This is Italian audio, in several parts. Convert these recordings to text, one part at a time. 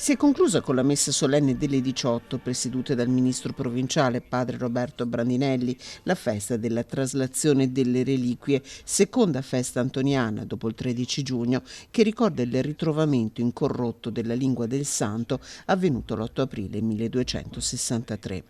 Si è conclusa con la messa solenne delle 18, presieduta dal ministro provinciale padre Roberto Brandinelli, la festa della traslazione delle reliquie, seconda festa antoniana dopo il 13 giugno, che ricorda il ritrovamento incorrotto della lingua del santo avvenuto l'8 aprile 1263.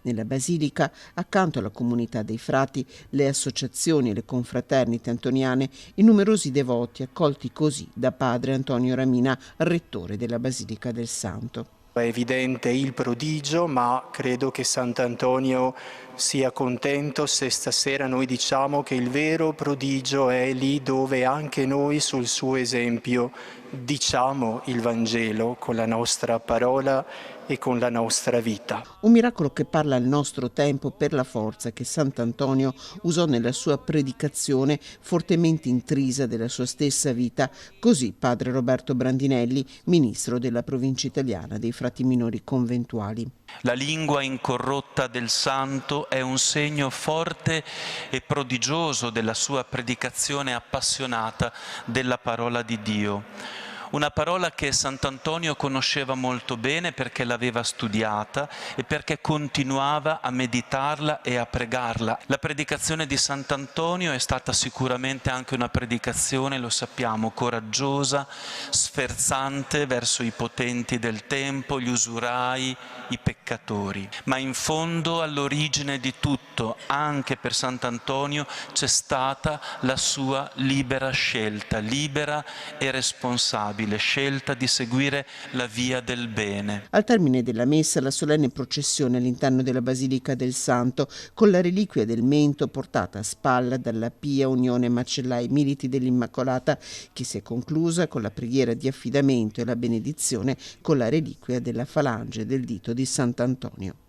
Nella basilica, accanto alla comunità dei frati, le associazioni e le confraternite antoniane, i numerosi devoti accolti così da padre Antonio Ramina, rettore della Basilica del Santo. È evidente il prodigio, ma credo che Sant'Antonio sia contento se stasera noi diciamo che il vero prodigio è lì dove anche noi sul suo esempio diciamo il Vangelo con la nostra parola e con la nostra vita. Un miracolo che parla al nostro tempo per la forza che Sant'Antonio usò nella sua predicazione, fortemente intrisa della sua stessa vita, così padre Roberto Brandinelli, ministro della provincia italiana dei frati minori conventuali. La lingua incorrotta del santo è un segno forte e prodigioso della sua predicazione appassionata della parola di Dio. Una parola che Sant'Antonio conosceva molto bene perché l'aveva studiata e perché continuava a meditarla e a pregarla. La predicazione di Sant'Antonio è stata sicuramente anche una predicazione, lo sappiamo, coraggiosa, sferzante verso i potenti del tempo, gli usurai, i peccatori. Ma in fondo all'origine di tutto, anche per Sant'Antonio, c'è stata la sua libera scelta, libera e responsabile, scelta di seguire la via del bene. Al termine della messa, la solenne processione all'interno della Basilica del Santo, con la reliquia del mento portata a spalla dalla Pia Unione Macellai Militi dell'Immacolata, che si è conclusa con la preghiera di affidamento e la benedizione con la reliquia della falange del dito di Sant'Antonio.